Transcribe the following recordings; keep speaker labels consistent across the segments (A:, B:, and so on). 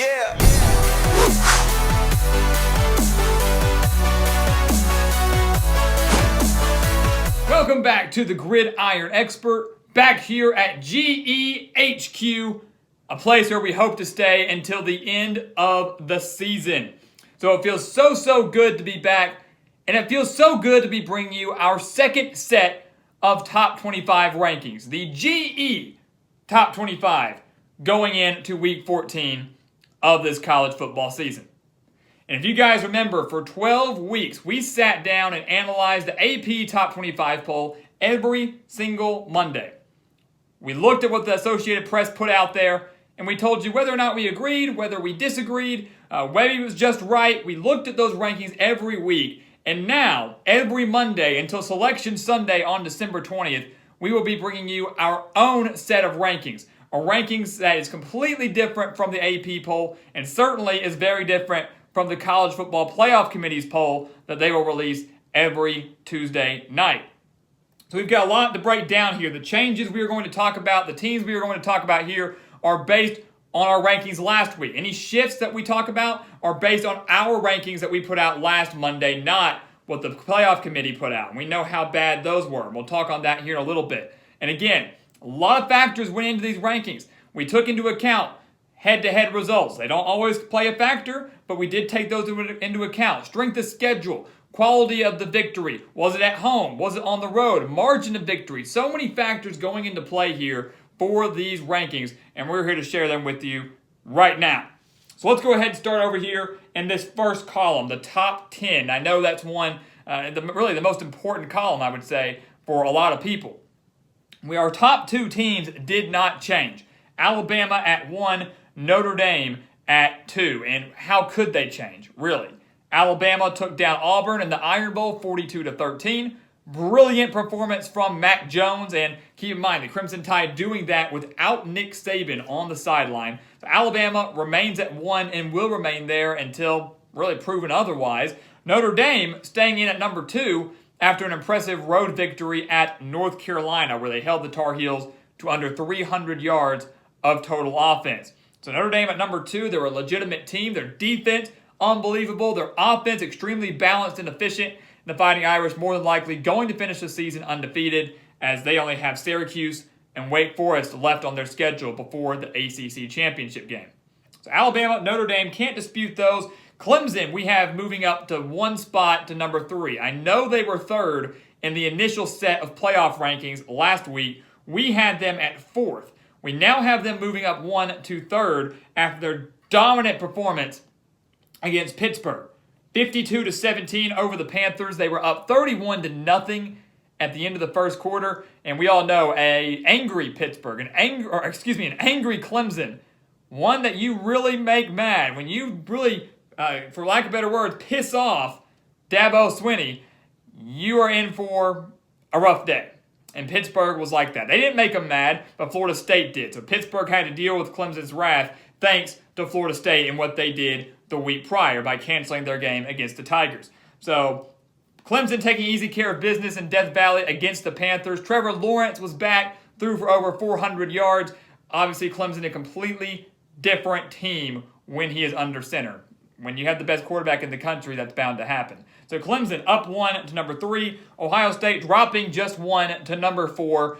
A: Yeah.
B: Welcome back to the Gridiron Expert, back here at GEHQ, a place where we hope to stay until the end of the season. So it feels so good to be back, and it feels so good to be bringing you our second set of top 25 rankings, the GE top 25, going into week 14 of this college football season. And if you guys remember, for 12 weeks, we sat down and analyzed the AP Top 25 poll every single Monday. We looked at what the Associated Press put out there, and we told you whether or not we agreed, whether we disagreed, whether it was just right. We looked at those rankings every week, and now, every Monday until Selection Sunday on December 20th, we will be bringing you our own set of rankings. A rankings that is completely different from the AP poll, and certainly is very different from the College Football Playoff Committee's poll that they will release every Tuesday night. So we've got a lot to break down here. The changes we are going to talk about, the teams we are going to talk about here are based on our rankings last week. Any shifts that we talk about are based on our rankings that we put out last Monday, not what the Playoff Committee put out. And we know how bad those were. We'll talk on that here in a little bit. And again, a lot of factors went into these rankings. We took into account head-to-head results. They don't always play a factor, but we did take those into account. Strength of schedule, quality of the victory. Was it at home? Was it on the road? Margin of victory. So many factors going into play here for these rankings, and we're here to share them with you right now. So let's go ahead and start over here in this first column, the top 10. I know that's one, really the most important column, I would say, for a lot of people. Our top two teams did not change. Alabama at 1, Notre Dame at 2. And how could they change, really? Alabama took down Auburn in the Iron Bowl 42-13. Brilliant performance from Mac Jones. And keep in mind, the Crimson Tide doing that without Nick Saban on the sideline. So Alabama remains at 1 and will remain there until really proven otherwise. Notre Dame staying in at number 2 after an impressive road victory at North Carolina, where they held the Tar Heels to under 300 yards of total offense. So Notre Dame at number 2, they're a legitimate team. Their defense, unbelievable. Their offense, extremely balanced and efficient. The Fighting Irish more than likely going to finish the season undefeated, as they only have Syracuse and Wake Forest left on their schedule before the ACC championship game. So Alabama, Notre Dame, can't dispute those. Clemson, we have moving up to 1 spot to number 3. I know they were 3rd in the initial set of playoff rankings last week. We had them at 4th. We now have them moving up 1 to 3rd after their dominant performance against Pittsburgh. 52-17 over the Panthers. They were up 31-0 at the end of the first quarter, and we all know an angry Pittsburgh, an angry Clemson, one that you really make mad when you really, for lack of better words, piss off Dabo Swinney. You are in for a rough day. And Pittsburgh was like that. They didn't make them mad, but Florida State did. So Pittsburgh had to deal with Clemson's wrath thanks to Florida State and what they did the week prior by canceling their game against the Tigers. So Clemson taking easy care of business in Death Valley against the Panthers. Trevor Lawrence was back, threw for over 400 yards. Obviously, Clemson a completely different team when he is under center. When you have the best quarterback in the country, that's bound to happen. So Clemson up 1 to number 3. Ohio State dropping just 1 to number 4.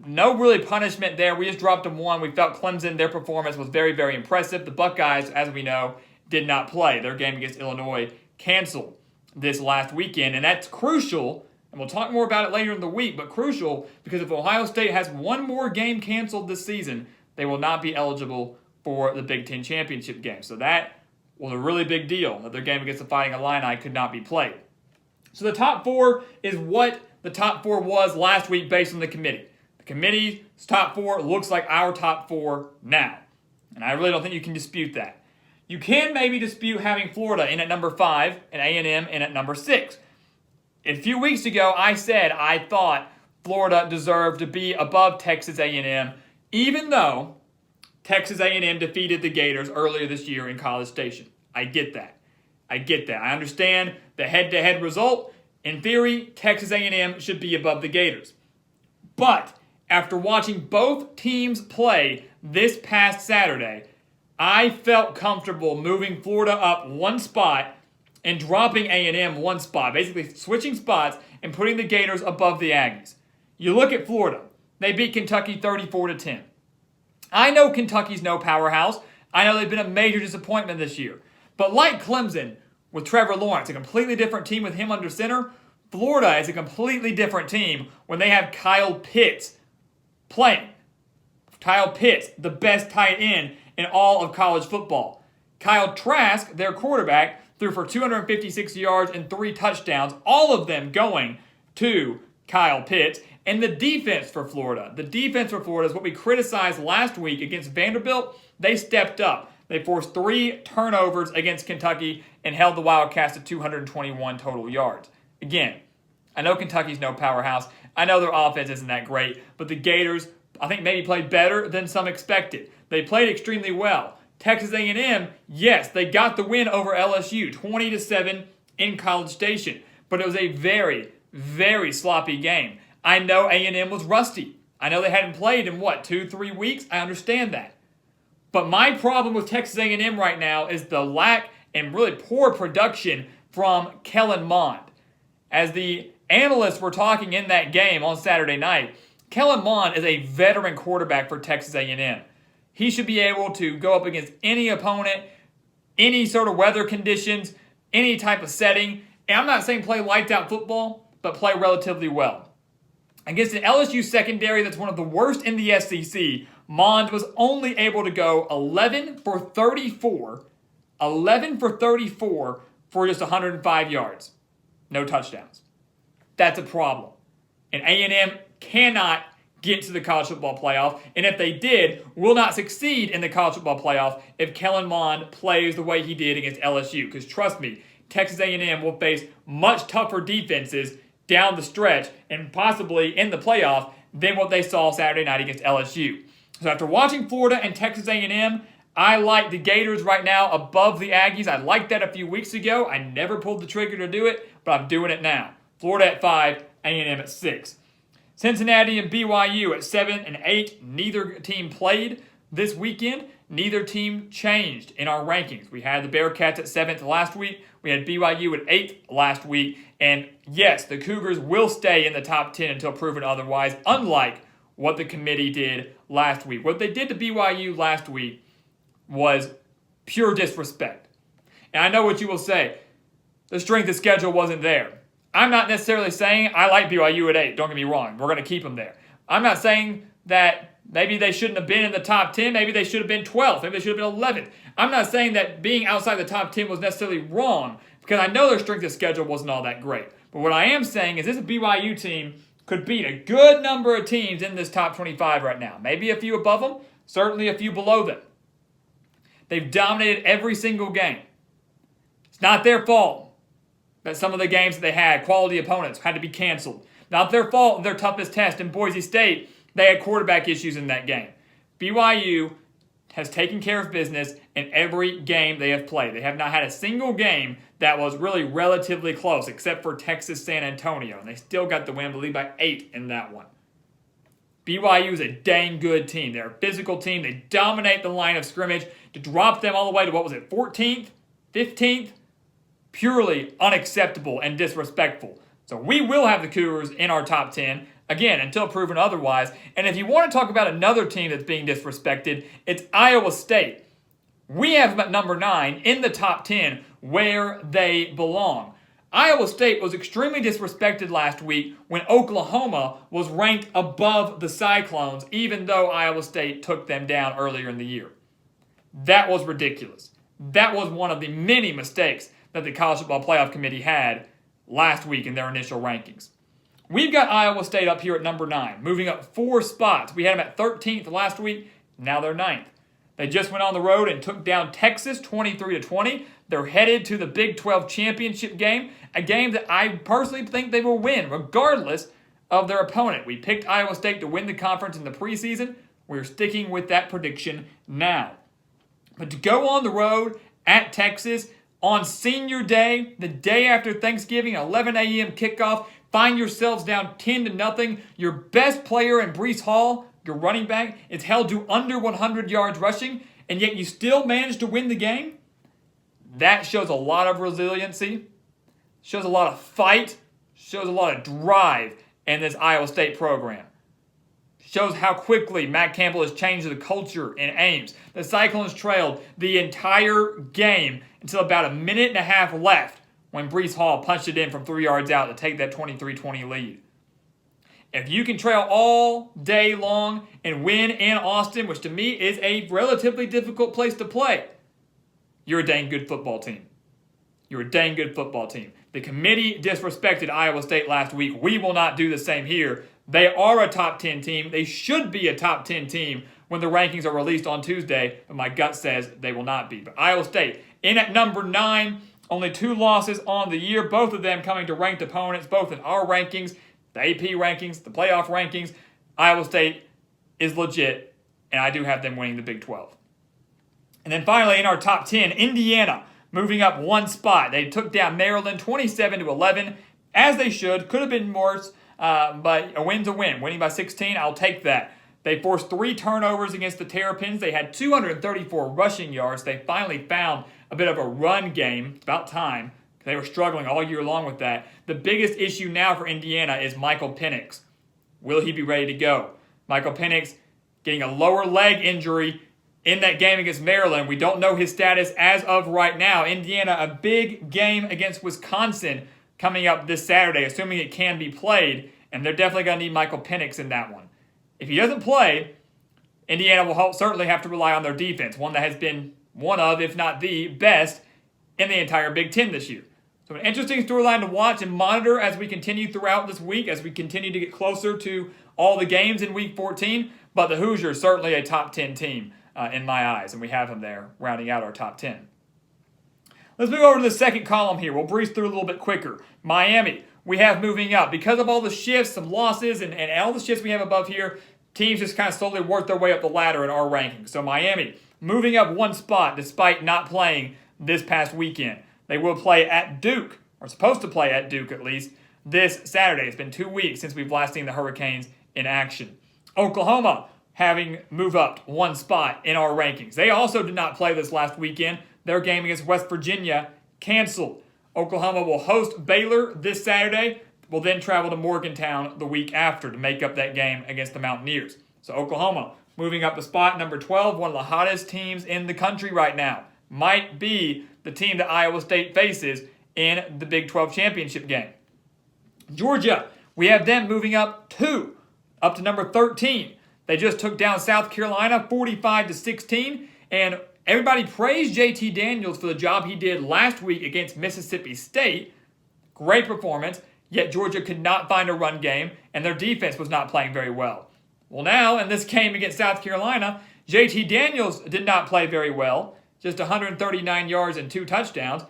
B: No really punishment there. We just dropped them 1. We felt Clemson, their performance was very, very impressive. The Buckeyes, as we know, did not play. Their game against Illinois canceled this last weekend. And that's crucial, and we'll talk more about it later in the week, but crucial because if Ohio State has one more game canceled this season, they will not be eligible for the Big Ten championship game. So that was a really big deal that their game against the Fighting Illini could not be played. So the top 4 is what the top 4 was last week based on the committee. The committee's top 4 looks like our top 4 now. And I really don't think you can dispute that. You can maybe dispute having Florida in at number 5 and A&M in at number 6. A few weeks ago, I said I thought Florida deserved to be above Texas A&M, even though Texas A&M defeated the Gators earlier this year in College Station. I get that. I understand the head-to-head result. In theory, Texas A&M should be above the Gators. But after watching both teams play this past Saturday, I felt comfortable moving Florida up one spot and dropping A&M one spot, basically switching spots and putting the Gators above the Aggies. You look at Florida. They beat Kentucky 34-10. I know Kentucky's no powerhouse. I know they've been a major disappointment this year. But like Clemson, with Trevor Lawrence, a completely different team with him under center, Florida is a completely different team when they have Kyle Pitts playing. Kyle Pitts, the best tight end in all of college football. Kyle Trask, their quarterback, threw for 256 yards and 3 touchdowns, all of them going to Kyle Pitts. And the defense for Florida is what we criticized last week against Vanderbilt. They stepped up. They forced 3 turnovers against Kentucky and held the Wildcats to 221 total yards. Again, I know Kentucky's no powerhouse. I know their offense isn't that great, but the Gators, I think, maybe played better than some expected. They played extremely well. Texas A&M, yes, they got the win over LSU, 20-7 in College Station, but it was a very, very sloppy game. I know A&M was rusty. I know they hadn't played in, 2-3 weeks? I understand that. But my problem with Texas A&M right now is the lack and really poor production from Kellen Mond. As the analysts were talking in that game on Saturday night, Kellen Mond is a veteran quarterback for Texas A&M. He should be able to go up against any opponent, any sort of weather conditions, any type of setting. And I'm not saying play lights-out football, but play relatively well. Against an LSU secondary that's one of the worst in the SEC, Mond was only able to go 11 for 34 for just 105 yards. No touchdowns. That's a problem. And A&M cannot get to the college football playoff, and if they did, will not succeed in the college football playoff if Kellen Mond plays the way he did against LSU. Because trust me, Texas A&M will face much tougher defenses down the stretch and possibly in the playoff than what they saw Saturday night against LSU. So after watching Florida and Texas A&M, I like the Gators right now above the Aggies. I liked that a few weeks ago. I never pulled the trigger to do it, but I'm doing it now. Florida at 5, A&M at 6. Cincinnati and BYU at 7 and 8. Neither team played this weekend. Neither team changed in our rankings. We had the Bearcats at 7th last week. We had BYU at 8th last week. And yes, the Cougars will stay in the top 10 until proven otherwise, unlike what the committee did last week. What they did to BYU last week was pure disrespect. And I know what you will say. The strength of schedule wasn't there. I'm not necessarily saying I like BYU at 8. Don't get me wrong. We're going to keep them there. I'm not saying that maybe they shouldn't have been in the top 10. Maybe they should have been 12th. Maybe they should have been 11th. I'm not saying that being outside the top 10 was necessarily wrong, because I know their strength of schedule wasn't all that great. But what I am saying is this BYU team could beat a good number of teams in this top 25 right now. Maybe a few above them, certainly a few below them. They've dominated every single game. It's not their fault that some of the games that they had, quality opponents, had to be canceled. Not their fault in their toughest test in Boise State, they had quarterback issues in that game. BYU has taken care of business in every game they have played. They have not had a single game that was really relatively close, except for Texas San Antonio, and they still got the win, I believe, by 8 in that one. BYU is a dang good team. They're a physical team. They dominate the line of scrimmage. To drop them all the way to, 14th, 15th? Purely unacceptable and disrespectful. So we will have the Cougars in our top 10, again, until proven otherwise. And if you want to talk about another team that's being disrespected, it's Iowa State. We have them at number 9 in the top 10 where they belong. Iowa State was extremely disrespected last week when Oklahoma was ranked above the Cyclones, even though Iowa State took them down earlier in the year. That was ridiculous. That was one of the many mistakes that the College Football Playoff Committee had last week in their initial rankings. We've got Iowa State up here at number 9, moving up 4 spots. We had them at 13th last week. Now they're 9th. They just went on the road and took down Texas 23-20. They're headed to the Big 12 championship game, a game that I personally think they will win, regardless of their opponent. We picked Iowa State to win the conference in the preseason. We're sticking with that prediction now. But to go on the road at Texas on Senior Day, the day after Thanksgiving, 11 a.m. kickoff, find yourselves down 10-0. Your best player in Breece Hall, your running back, is held to under 100 yards rushing, and yet you still managed to win the game, that shows a lot of resiliency, shows a lot of fight, shows a lot of drive in this Iowa State program. Shows how quickly Matt Campbell has changed the culture in Ames. The Cyclones trailed the entire game until about a minute and a half left when Breece Hall punched it in from 3 yards out to take that 23-20 lead. If you can trail all day long and win in Austin, which to me is a relatively difficult place to play, you're a dang good football team. You're a dang good football team. The committee disrespected Iowa State last week. We will not do the same here. They are a top 10 team. They should be a top 10 team when the rankings are released on Tuesday, but my gut says they will not be. But Iowa State in at number 9, only 2 losses on the year, both of them coming to ranked opponents, both in our rankings, the AP rankings, the playoff rankings. Iowa State is legit, and I do have them winning the Big 12. And then finally, in our top 10, Indiana moving up 1 spot. They took down Maryland 27-11, as they should. Could have been worse, but a win's a win. Winning by 16, I'll take that. They forced 3 turnovers against the Terrapins. They had 234 rushing yards. They finally found a bit of a run game. It's about time. They were struggling all year long with that. The biggest issue now for Indiana is Michael Penix. Will he be ready to go? Michael Penix getting a lower leg injury in that game against Maryland. We don't know his status as of right now. Indiana, a big game against Wisconsin coming up this Saturday, assuming it can be played, and they're definitely going to need Michael Penix in that one. If he doesn't play, Indiana will certainly have to rely on their defense, one that has been one of, if not the best, in the entire Big Ten this year. So an interesting storyline to watch and monitor as we continue throughout this week, as we continue to get closer to all the games in Week 14, but the Hoosiers certainly a top 10 team in my eyes, and we have them there rounding out our top 10. Let's move over to the second column here. We'll breeze through a little bit quicker. Miami, we have moving up. Because of all the shifts, some losses, and all the shifts we have above here, teams just kind of slowly work their way up the ladder in our rankings. So Miami, moving up 1 spot despite not playing this past weekend. They will play at Duke, or supposed to play at Duke at least, this Saturday. It's been 2 weeks since we've last seen the Hurricanes in action. Oklahoma, having moved up 1 spot in our rankings. They also did not play this last weekend. Their game against West Virginia canceled. Oklahoma will host Baylor this Saturday, will then travel to Morgantown the week after to make up that game against the Mountaineers. So Oklahoma moving up to spot number 12, one of the hottest teams in the country right now. Might be the team that Iowa State faces in the Big 12 championship game. Georgia, we have them moving up 2, up to number 13. They just took down South Carolina 45-16, and everybody praised JT Daniels for the job he did last week against Mississippi State. Great performance, yet Georgia could not find a run game, and their defense was not playing very well. Well, now, in this game against South Carolina, JT Daniels did not play very well, just 139 yards and 2 touchdowns.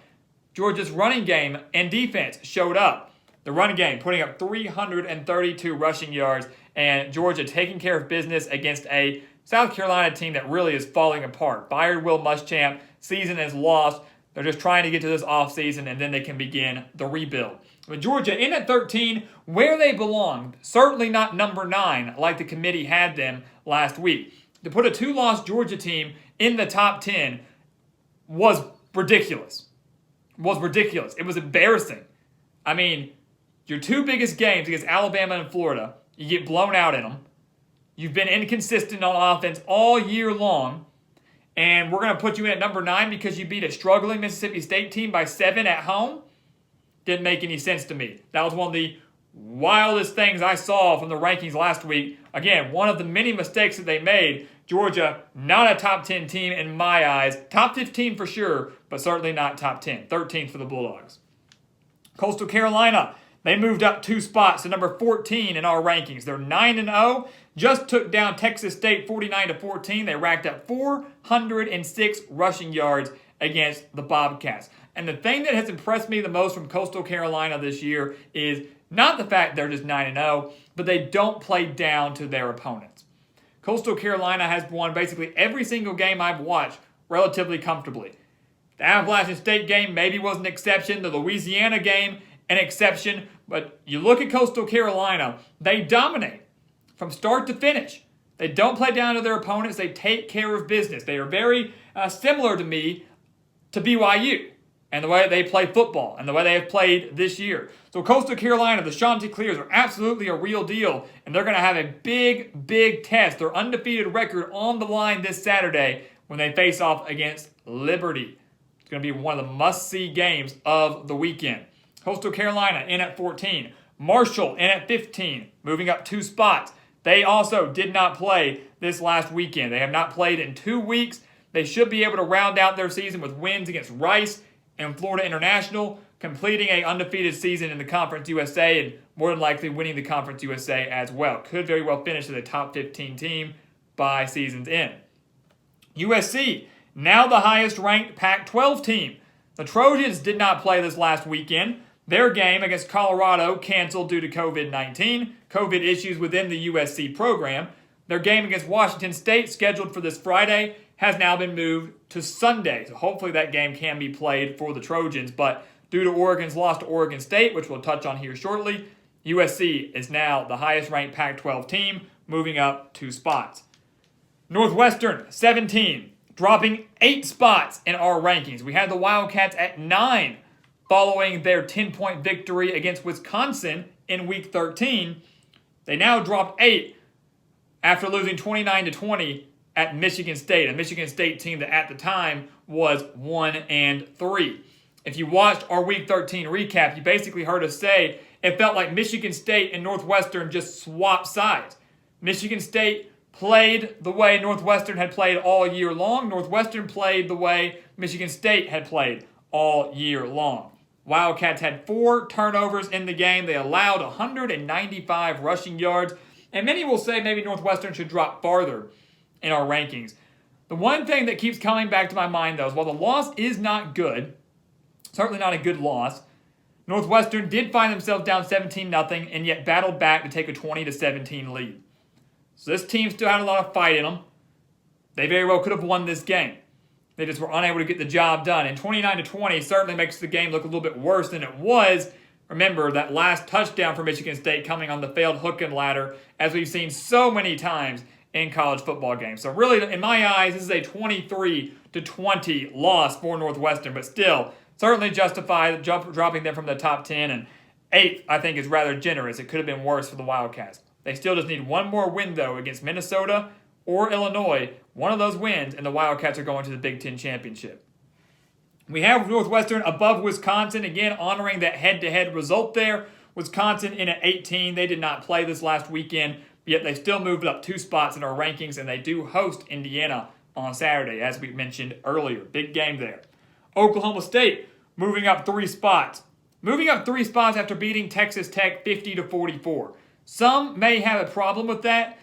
B: Georgia's running game and defense showed up. The run game putting up 332 rushing yards, and Georgia taking care of business against a South Carolina team that really is falling apart. Fired Will Muschamp, season is lost. They're just trying to get to this offseason, and then they can begin the rebuild. But Georgia in at 13, where they belong, certainly not number 9 like the committee had them last week. To put a 2-loss Georgia team in the top 10 was ridiculous. It was embarrassing. I mean, your 2 biggest games against Alabama and Florida, you get blown out in them. You've been inconsistent on offense all year long, and we're going to put you in at number 9 because you beat a struggling Mississippi State team by 7 at home? Didn't make any sense to me. That was one of the wildest things I saw from the rankings last week. Again, one of the many mistakes that they made. Georgia, not a top 10 team in my eyes. Top 15 for sure, but certainly not top 10. 13th for the Bulldogs. Coastal Carolina, they moved up 2 spots to number 14 in our rankings. They're 9-0. Just took down Texas State 49-14. They racked up 406 rushing yards against the Bobcats. And the thing that has impressed me the most from Coastal Carolina this year is not the fact they're just 9-0, but they don't play down to their opponents. Coastal Carolina has won basically every single game I've watched relatively comfortably. The Appalachian State game maybe was an exception. The Louisiana game, an exception. But you look at Coastal Carolina, they dominate from start to finish. They don't play down to their opponents. They take care of business. They are very similar to me to BYU and the way they play football and the way they have played this year. So Coastal Carolina, the Chanticleers are absolutely a real deal, and they're going to have a big, big test. Their undefeated record on the line this Saturday when they face off against Liberty. It's going to be one of the must-see games of the weekend. Coastal Carolina in at 14. Marshall in at 15, moving up 2 spots. They also did not play this last weekend. They have not played in 2 weeks. They should be able to round out their season with wins against Rice and Florida International, completing an undefeated season in the Conference USA and more than likely winning the Conference USA as well. Could very well finish as a top 15 team by season's end. USC, now the highest ranked Pac-12 team. The Trojans did not play this last weekend. Their game against Colorado canceled due to COVID-19, COVID issues within the USC program. Their game against Washington State, scheduled for this Friday, has now been moved to Sunday. So hopefully that game can be played for the Trojans. But due to Oregon's loss to Oregon State, which we'll touch on here shortly, USC is now the highest ranked Pac-12 team, moving up 2 spots. Northwestern, 17, dropping 8 spots in our rankings. We had the Wildcats at 9 following their 10-point victory against Wisconsin in Week 13. They now dropped 8 after losing 29-20 at Michigan State, a Michigan State team that at the time was 1-3. If you watched our Week 13 recap, you basically heard us say it felt like Michigan State and Northwestern just swapped sides. Michigan State played the way Northwestern had played all year long. Northwestern played the way Michigan State had played all year long. Wildcats had 4 turnovers in the game. They allowed 195 rushing yards. And many will say maybe Northwestern should drop farther in our rankings. The one thing that keeps coming back to my mind, though, is while the loss is not good, certainly not a good loss, Northwestern did find themselves down 17-0 and yet battled back to take a 20-17 lead. So this team still had a lot of fight in them. They very well could have won this game. They just were unable to get the job done. And 29-20 certainly makes the game look a little bit worse than it was. Remember that last touchdown for Michigan State coming on the failed hook and ladder, as we've seen so many times in college football games. So really, in my eyes, this is a 23-20 loss for Northwestern, but still, certainly justified dropping them from the top 10, and 8th, I think, is rather generous. It could have been worse for the Wildcats. They still just need one more win, though, against Minnesota or Illinois. One of those wins, and the Wildcats are going to the Big Ten Championship. We have Northwestern above Wisconsin, again, honoring that head-to-head result there. Wisconsin in at 18. They did not play this last weekend, yet they still moved up 2 spots in our rankings, and they do host Indiana on Saturday, as we mentioned earlier. Big game there. Oklahoma State moving up 3 spots. Moving up 3 spots after beating Texas Tech 50-44. Some may have a problem with that.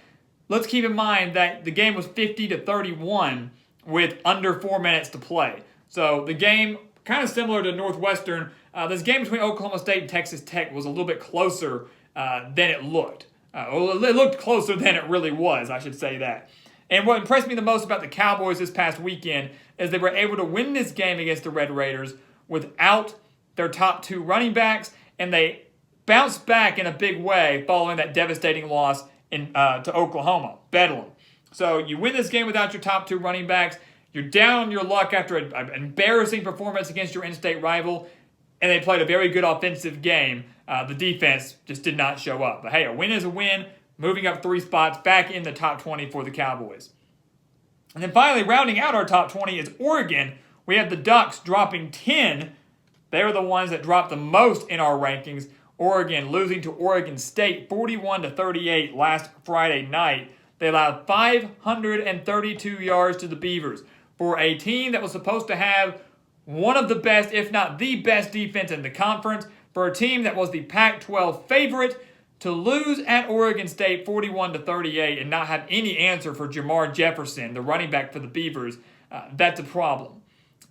B: Let's keep in mind that the game was 50-31 with under 4 minutes to play. So the game, kind of similar to Northwestern, this game between Oklahoma State and Texas Tech was a little bit closer than it looked. It looked closer than it really was, I should say that. And what impressed me the most about the Cowboys this past weekend is they were able to win this game against the Red Raiders without their top 2 running backs, and they bounced back in a big way following that devastating loss to Oklahoma, Bedlam. So you win this game without your top 2 running backs. You're down on your luck after an embarrassing performance against your in-state rival, and they played a very good offensive game. The defense just did not show up. But hey, a win is a win, moving up 3 spots back in the top 20 for the Cowboys. And then finally, rounding out our top 20 is Oregon. We have the Ducks dropping 10. They're the ones that dropped the most in our rankings. Oregon losing to Oregon State 41-38 last Friday night. They allowed 532 yards to the Beavers for a team that was supposed to have one of the best, if not the best, defense in the conference, for a team that was the Pac-12 favorite to lose at Oregon State 41-38 and not have any answer for Jamar Jefferson, the running back for the Beavers. That's a problem.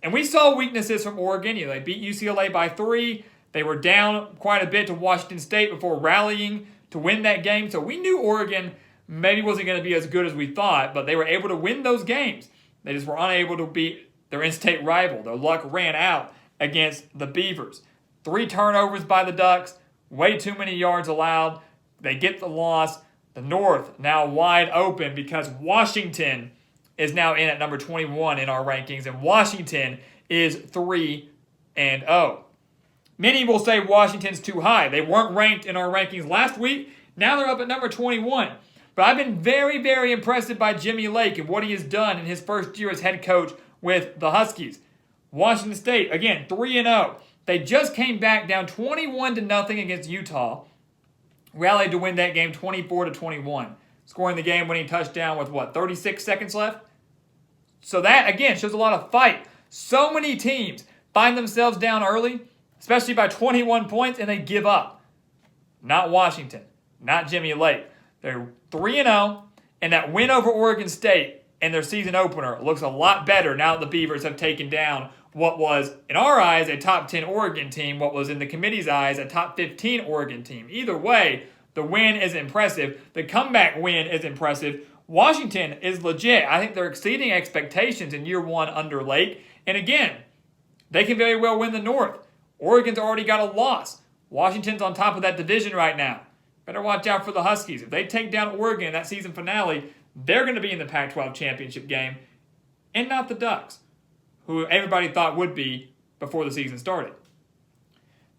B: And we saw weaknesses from Oregon. They beat UCLA by 3. They were down quite a bit to Washington State before rallying to win that game. So we knew Oregon maybe wasn't going to be as good as we thought, but they were able to win those games. They just were unable to beat their in-state rival. Their luck ran out against the Beavers. 3 turnovers by the Ducks, way too many yards allowed. They get the loss. The North now wide open because Washington is now in at number 21 in our rankings, and Washington is 3-0. Many will say Washington's too high. They weren't ranked in our rankings last week. Now they're up at number 21. But I've been very, very impressed by Jimmy Lake and what he has done in his first year as head coach with the Huskies. Washington State, again, 3-0. They just came back down 21-0 against Utah. Rallied to win that game 24-21. Scoring the game-winning touchdown with, 36 seconds left? So that, again, shows a lot of fight. So many teams find themselves down early, especially by 21 points, and they give up. Not Washington. Not Jimmy Lake. They're 3-0, and that win over Oregon State in their season opener looks a lot better now that the Beavers have taken down what was, in our eyes, a top 10 Oregon team, what was in the committee's eyes, a top 15 Oregon team. Either way, the win is impressive. The comeback win is impressive. Washington is legit. I think they're exceeding expectations in year one under Lake. And again, they can very well win the North. Oregon's already got a loss. Washington's on top of that division right now. Better watch out for the Huskies. If they take down Oregon in that season finale, they're going to be in the Pac-12 championship game, and not the Ducks, who everybody thought would be before the season started.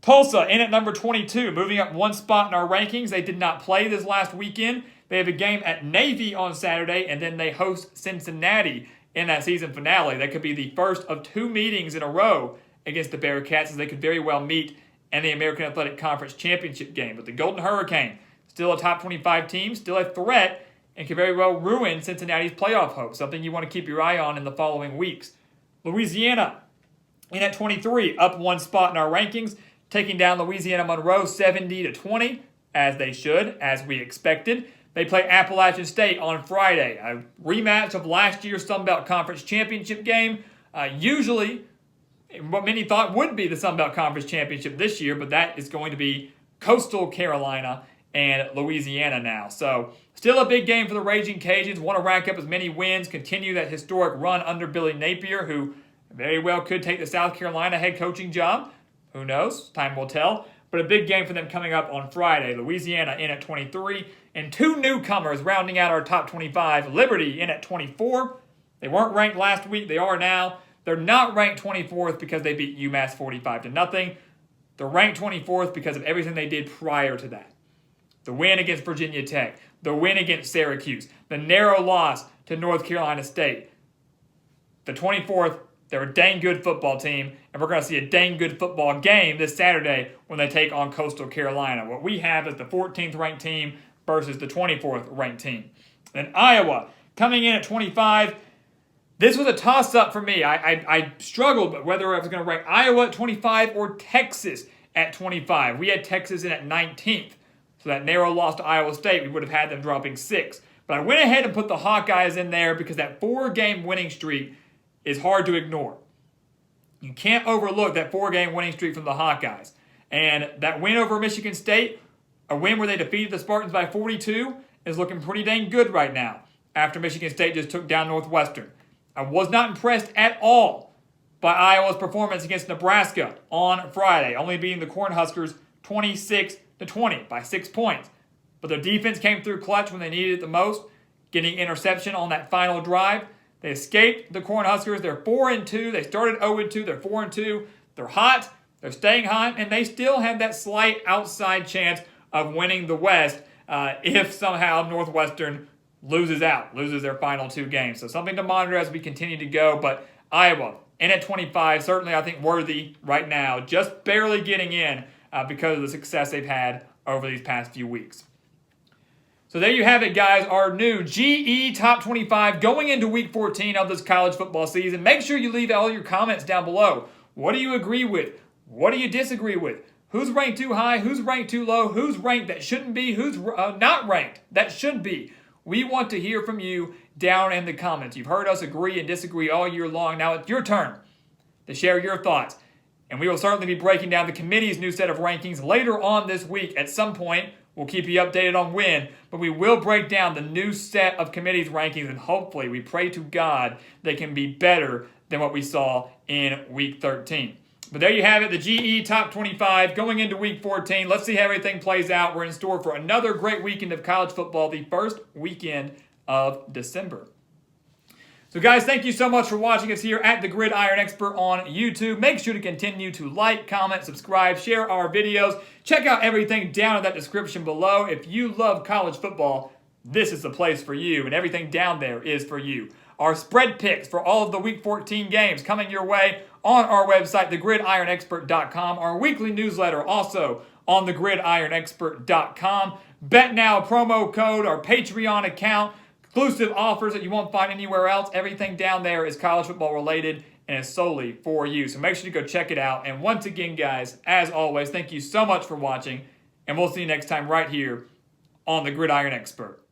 B: Tulsa in at number 22, moving up one spot in our rankings. They did not play this last weekend. They have a game at Navy on Saturday, and then they host Cincinnati in that season finale. That could be the first of two meetings in a row against the Bearcats, as they could very well meet in the American Athletic Conference Championship game. But the Golden Hurricane, still a top 25 team, still a threat, and could very well ruin Cincinnati's playoff hopes, something you want to keep your eye on in the following weeks. Louisiana in at 23, up one spot in our rankings, taking down Louisiana Monroe 70-20, as they should, as we expected. They play Appalachian State on Friday, a rematch of last year's Sun Belt Conference Championship game. Usually, what many thought would be the Sun Belt Conference Championship this year, but that is going to be Coastal Carolina and Louisiana now. So, still a big game for the Raging Cajuns. Want to rack up as many wins, continue that historic run under Billy Napier, who very well could take the South Carolina head coaching job. Who knows? Time will tell. But a big game for them coming up on Friday. Louisiana in at 23. And two newcomers rounding out our top 25. Liberty in at 24. They weren't ranked last week. They are now. They're not ranked 24th because they beat UMass 45-0. They're ranked 24th because of everything they did prior to that. The win against Virginia Tech. The win against Syracuse. The narrow loss to North Carolina State. The 24th, they're a dang good football team, and we're going to see a dang good football game this Saturday when they take on Coastal Carolina. What we have is the 14th ranked team versus the 24th ranked team. And Iowa coming in at 25. This was a toss-up for me. I struggled whether I was going to rank Iowa at 25 or Texas at 25. We had Texas in at 19th. So that narrow loss to Iowa State, we would have had them dropping 6. But I went ahead and put the Hawkeyes in there because that 4-game winning streak is hard to ignore. You can't overlook that 4-game winning streak from the Hawkeyes. And that win over Michigan State, a win where they defeated the Spartans by 42, is looking pretty dang good right now after Michigan State just took down Northwestern. I was not impressed at all by Iowa's performance against Nebraska on Friday, only beating the Cornhuskers 26-20 by 6 points. But their defense came through clutch when they needed it the most, getting interception on that final drive. They escaped the Cornhuskers. They're 4-2. They started 0-2. They're 4-2. They're hot. They're staying hot. And they still have that slight outside chance of winning the West if somehow Northwestern loses their final 2 games. So something to monitor as we continue to go. But Iowa in at 25, certainly I think worthy right now, just barely getting in because of the success they've had over these past few weeks. So there you have it, guys, our new GE Top 25 going into Week 14 of this college football season. Make sure you leave all your comments down below. What do you agree with? What do you disagree with? Who's ranked too high? Who's ranked too low? Who's ranked that shouldn't be? Who's not ranked that should be? We want to hear from you down in the comments. You've heard us agree and disagree all year long. Now it's your turn to share your thoughts. And we will certainly be breaking down the committee's new set of rankings later on this week at some point. We'll keep you updated on when, but we will break down the new set of committee's rankings, and hopefully we pray to God they can be better than what we saw in Week 13. But there you have it, the GE Top 25 going into Week 14. Let's see how everything plays out. We're in store for another great weekend of college football, the first weekend of December. So guys, thank you so much for watching us here at the Gridiron Expert on YouTube. Make sure to continue to like, comment, subscribe, share our videos. Check out everything down in that description below. If you love college football, this is the place for you, and everything down there is for you. Our spread picks for all of the Week 14 games coming your way on our website, thegridironexpert.com. Our weekly newsletter also on thegridironexpert.com. BetNow promo code, our Patreon account, exclusive offers that you won't find anywhere else. Everything down there is college football related and is solely for you. So make sure to go check it out. And once again, guys, as always, thank you so much for watching, and we'll see you next time right here on the Gridiron Expert.